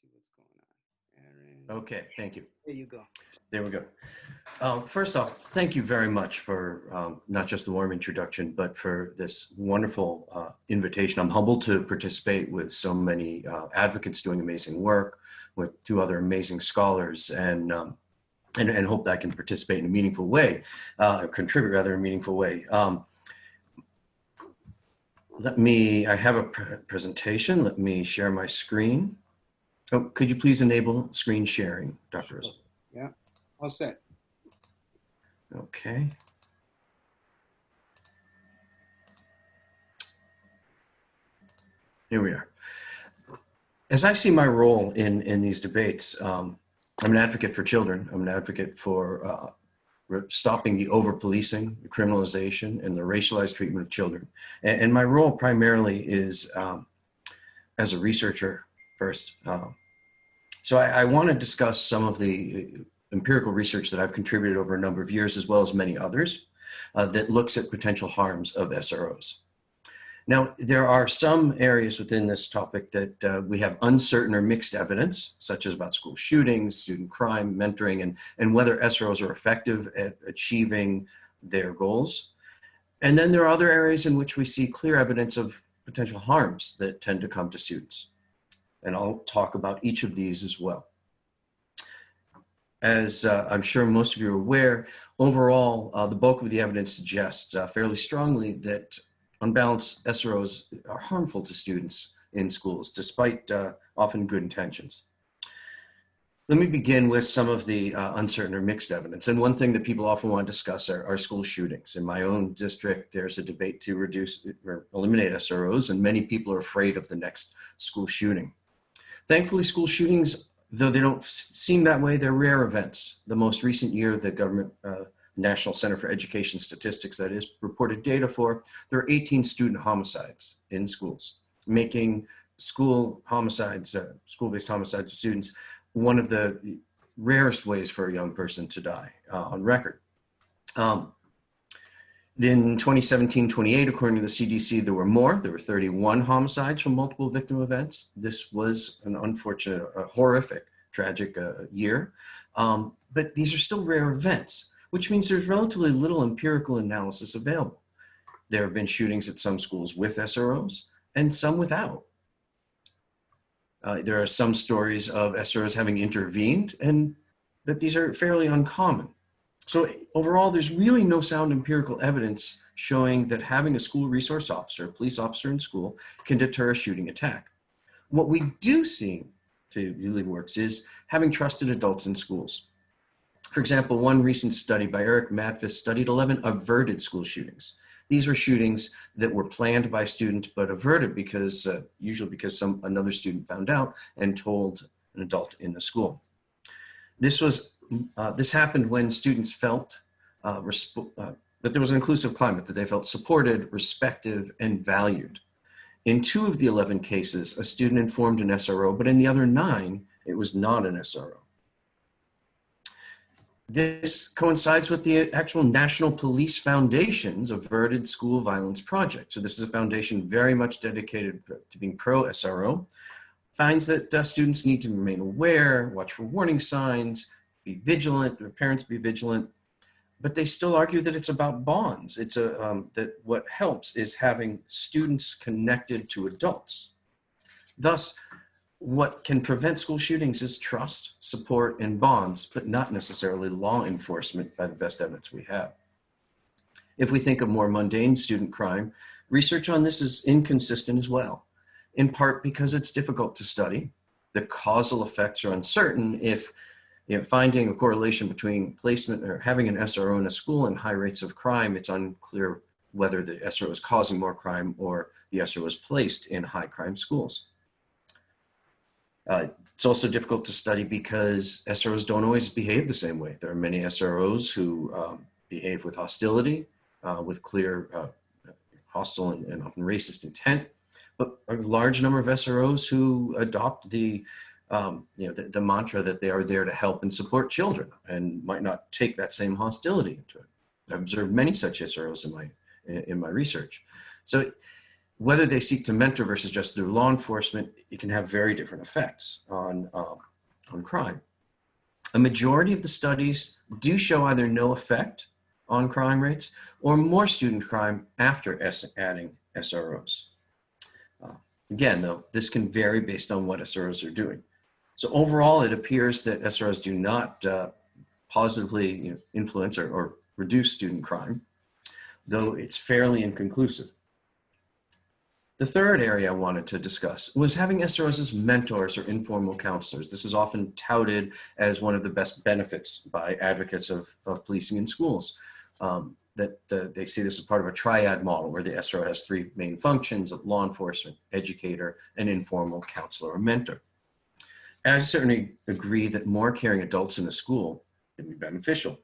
see what's going on. Aaron. Okay, thank you. There you go. There we go. First off, thank you very much for not just the warm introduction, but for this wonderful invitation. I'm humbled to participate with so many advocates doing amazing work, with two other amazing scholars, and hope that I can participate in a meaningful way, or contribute rather in a meaningful way. I have a presentation. Let me share my screen. Oh, could you please enable screen sharing, Dr. Rosen? Yeah, all set. Okay. Here we are. As I see my role in these debates, I'm an advocate for children. I'm an advocate for stopping the over-policing, the criminalization, and the racialized treatment of children. And my role primarily is as a researcher first. So I want to discuss some of the empirical research that I've contributed over a number of years, as well as many others, that looks at potential harms of SROs. Now, there are some areas within this topic that we have uncertain or mixed evidence, such as about school shootings, student crime, mentoring, and whether SROs are effective at achieving their goals. And then there are other areas in which we see clear evidence of potential harms that tend to come to students. And I'll talk about each of these as well. As I'm sure most of you are aware, overall, the bulk of the evidence suggests fairly strongly that unbalanced SROs are harmful to students in schools, despite often good intentions. Let me begin with some of the uncertain or mixed evidence. And one thing that people often want to discuss are school shootings. In my own district, there's a debate to reduce or eliminate SROs, and many people are afraid of the next school shooting. Thankfully, school shootings, though they don't seem that way, they're rare events. The most recent year, the government National Center for Education Statistics, that is, reported data for, there are 18 student homicides in schools, making school homicides, school-based homicides of students, one of the rarest ways for a young person to die on record. In 2017-28, according to the CDC, there were more. There were 31 homicides from multiple victim events. This was an unfortunate, horrific, tragic year. But these are still rare events, which means there's relatively little empirical analysis available. There have been shootings at some schools with SROs and some without. There are some stories of SROs having intervened, but these are fairly uncommon. So overall, there's really no sound empirical evidence showing that having a school resource officer, a police officer in school, can deter a shooting attack. What we do see to really works is having trusted adults in schools. For example, one recent study by Eric Matvis studied 11 averted school shootings. These were shootings that were planned by students but averted because, usually because another student found out and told an adult in the school. This happened when students felt that there was an inclusive climate, that they felt supported, respected, and valued. In 2 of the 11 cases, a student informed an SRO, but in the other 9, it was not an SRO. This coincides with the actual National Police Foundation's Averted School Violence Project. So this is a foundation very much dedicated to being pro-SRO, finds that students need to remain aware, watch for warning signs, be vigilant, their parents be vigilant, but they still argue that it's about bonds. That what helps is having students connected to adults. Thus, what can prevent school shootings is trust, support, and bonds, but not necessarily law enforcement by the best evidence we have. If we think of more mundane student crime, research on this is inconsistent as well, in part because it's difficult to study. The causal effects are uncertain. If finding a correlation between placement or having an SRO in a school and high rates of crime, it's unclear whether the SRO is causing more crime or the SRO is placed in high crime schools. It's also difficult to study because SROs don't always behave the same way. There are many SROs who behave with hostility, with clear hostile and often racist intent, but a large number of SROs who adopt the mantra that they are there to help and support children and might not take that same hostility into it. I've observed many such SROs in my research. So whether they seek to mentor versus just do law enforcement, it can have very different effects on crime. A majority of the studies do show either no effect on crime rates or more student crime after adding SROs. Again, though, this can vary based on what SROs are doing. So overall, it appears that SROs do not positively influence or reduce student crime, though it's fairly inconclusive. The third area I wanted to discuss was having SROs as mentors or informal counselors. This is often touted as one of the best benefits by advocates of policing in schools. They see this as part of a triad model where the SRO has three main functions of law enforcement, educator, and informal counselor or mentor. And I certainly agree that more caring adults in a school can be beneficial,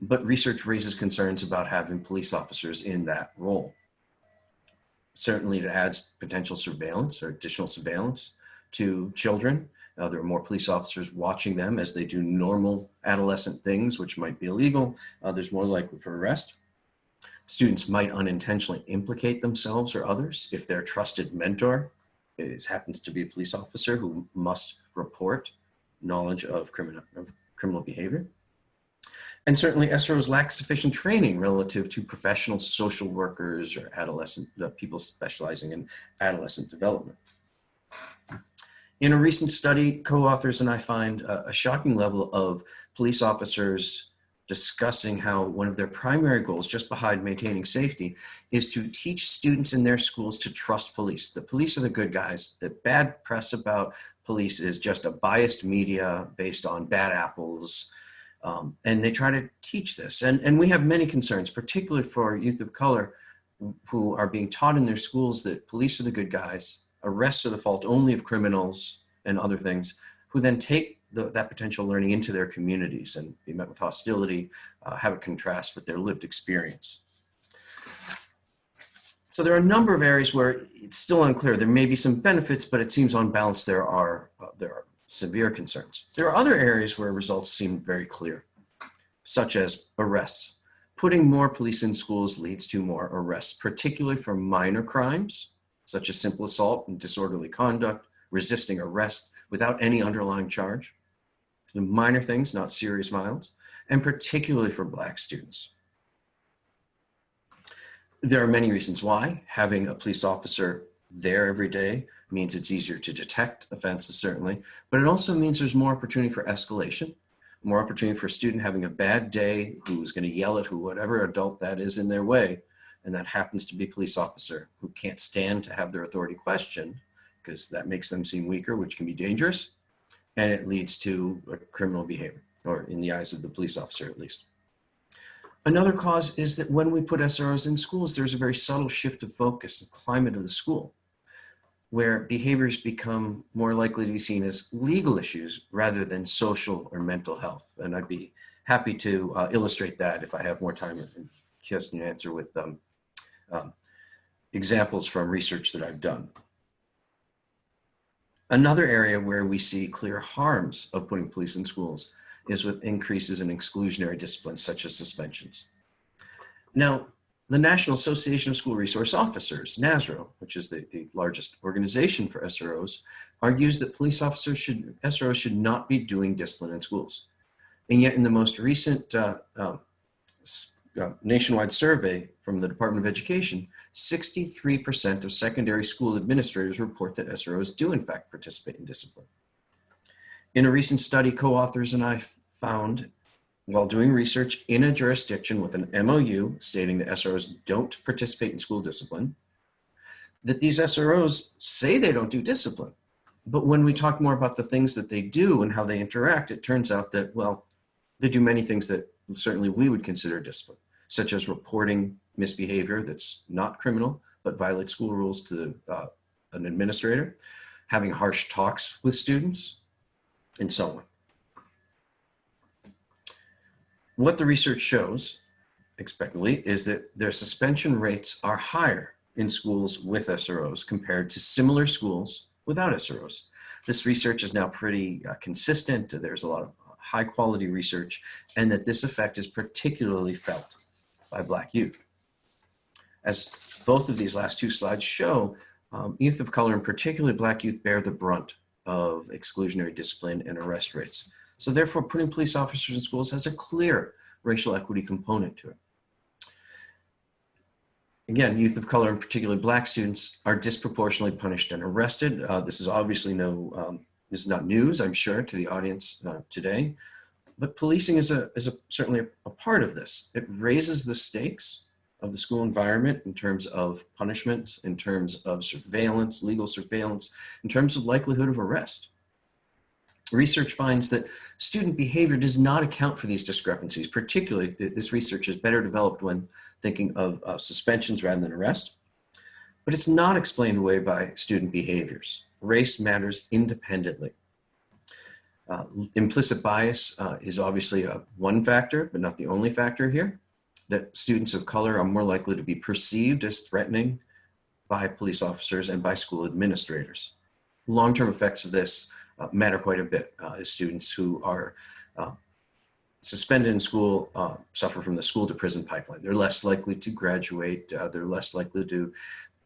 but research raises concerns about having police officers in that role. Certainly it adds potential surveillance or additional surveillance to children. There are more police officers watching them as they do normal adolescent things, which might be illegal. There's more likely for arrest. Students might unintentionally implicate themselves or others if their trusted mentor happens to be a police officer who must report knowledge of criminal behavior. And certainly SROs lack sufficient training relative to professional social workers or adolescent people specializing in adolescent development. In a recent study, co-authors and I find a shocking level of police officers discussing how one of their primary goals, just behind maintaining safety, is to teach students in their schools to trust police. The police are the good guys. The bad press about police is just a biased media based on bad apples. And they try to teach this. And we have many concerns, particularly for youth of color who are being taught in their schools that police are the good guys, arrests are the fault only of criminals and other things, who then take that potential learning into their communities and be met with hostility, have it contrast with their lived experience. So there are a number of areas where it's still unclear. There may be some benefits, but it seems on balance there are severe concerns. There are other areas where results seem very clear, such as arrests. Putting more police in schools leads to more arrests, particularly for minor crimes, such as simple assault and disorderly conduct, resisting arrest without any underlying charge. The minor things, not serious violence, and particularly for Black students. There are many reasons why. Having a police officer there every day means it's easier to detect offenses, certainly, but it also means there's more opportunity for escalation, more opportunity for a student having a bad day who's going to yell at whatever adult that is in their way, and that happens to be a police officer who can't stand to have their authority questioned because that makes them seem weaker, which can be dangerous, and it leads to criminal behavior, or in the eyes of the police officer at least. Another cause is that when we put SROs in schools, there's a very subtle shift of focus and climate of the school, where behaviors become more likely to be seen as legal issues rather than social or mental health. And I'd be happy to illustrate that if I have more time and question and answer with examples from research that I've done. Another area where we see clear harms of putting police in schools is with increases in exclusionary disciplines such as suspensions. Now, the National Association of School Resource Officers, NASRO, which is the largest organization for SROs, argues that SROs should not be doing discipline in schools. And yet in the most recent nationwide survey from the Department of Education, 63% of secondary school administrators report that SROs do in fact participate in discipline. In a recent study, co-authors and I found, while doing research in a jurisdiction with an MOU stating that SROs don't participate in school discipline, that these SROs say they don't do discipline. But when we talk more about the things that they do and how they interact, it turns out that, well, they do many things that certainly we would consider discipline, such as reporting misbehavior that's not criminal, but violates school rules to an administrator, having harsh talks with students, and so on. What the research shows, expectantly, is that their suspension rates are higher in schools with SROs compared to similar schools without SROs. This research is now pretty consistent. There's a lot of high quality research, and that this effect is particularly felt by Black youth. As both of these last two slides show, youth of color, and particularly Black youth, bear the brunt of exclusionary discipline and arrest rates. So therefore, putting police officers in schools has a clear racial equity component to it. Again, youth of color, and particularly Black students, are disproportionately punished and arrested. This is obviously this is not news, I'm sure, to the audience today, but policing is certainly a part of this. It raises the stakes of the school environment in terms of punishment, in terms of surveillance, legal surveillance, in terms of likelihood of arrest. Research finds that student behavior does not account for these discrepancies. Particularly, this research is better developed when thinking of suspensions rather than arrest, but it's not explained away by student behaviors. Race matters independently. Implicit bias is obviously one factor, but not the only factor here. That students of color are more likely to be perceived as threatening by police officers and by school administrators. Long-term effects of this matter quite a bit, as students who are suspended in school suffer from the school to prison pipeline. They're less likely to graduate, they're less likely to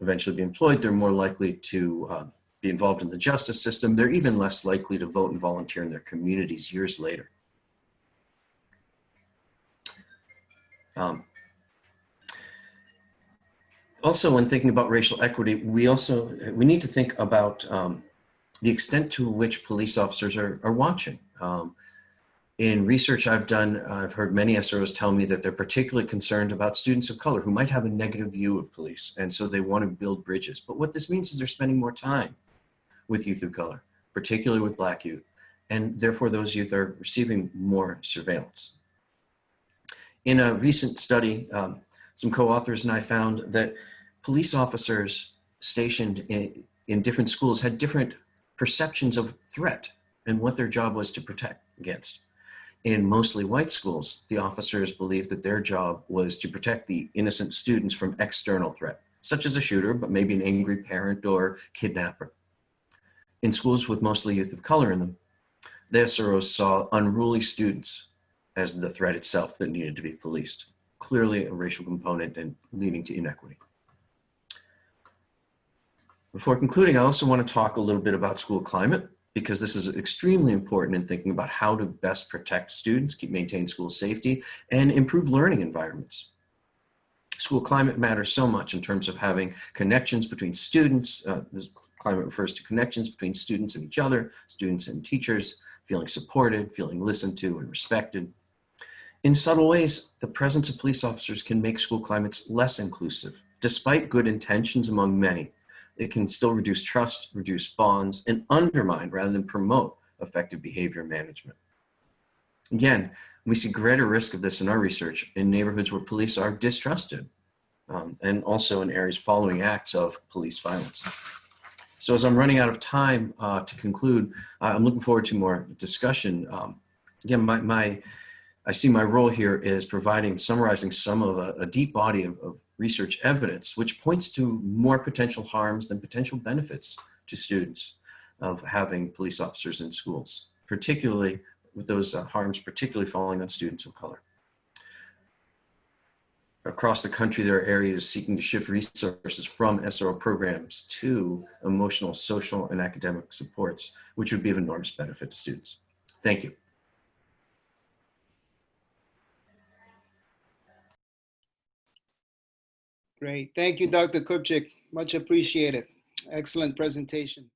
eventually be employed, they're more likely to be involved in the justice system, they're even less likely to vote and volunteer in their communities years later. Also, when thinking about racial equity, we need to think about the extent to which police officers are watching. In research I've done, I've heard many SROs tell me that they're particularly concerned about students of color who might have a negative view of police, and so they want to build bridges. But what this means is they're spending more time with youth of color, particularly with Black youth, and therefore those youth are receiving more surveillance. In a recent study, some co-authors and I found that police officers stationed in different schools had different perceptions of threat and what their job was to protect against. In mostly white schools, the officers believed that their job was to protect the innocent students from external threat, such as a shooter, but maybe an angry parent or kidnapper. In schools with mostly youth of color in them, the SROs saw unruly students as the threat itself that needed to be policed. Clearly a racial component and leading to inequity. Before concluding, I also want to talk a little bit about school climate, because this is extremely important in thinking about how to best protect students, maintain school safety, and improve learning environments. School climate matters so much in terms of having connections between students. This climate refers to connections between students and each other, students and teachers, feeling supported, feeling listened to and respected. In subtle ways, the presence of police officers can make school climates less inclusive. Despite good intentions among many, it can still reduce trust, reduce bonds, and undermine rather than promote effective behavior management. Again, we see greater risk of this in our research in neighborhoods where police are distrusted, and also in areas following acts of police violence. So as I'm running out of time to conclude, I'm looking forward to more discussion. Again, I see my role here is summarizing some of a deep body of research evidence, which points to more potential harms than potential benefits to students of having police officers in schools, particularly with those harms particularly falling on students of color. Across the country, there are areas seeking to shift resources from SRO programs to emotional, social, and academic supports, which would be of enormous benefit to students. Thank you. Great. Thank you, Dr. Kupchik. Much appreciated. Excellent presentation.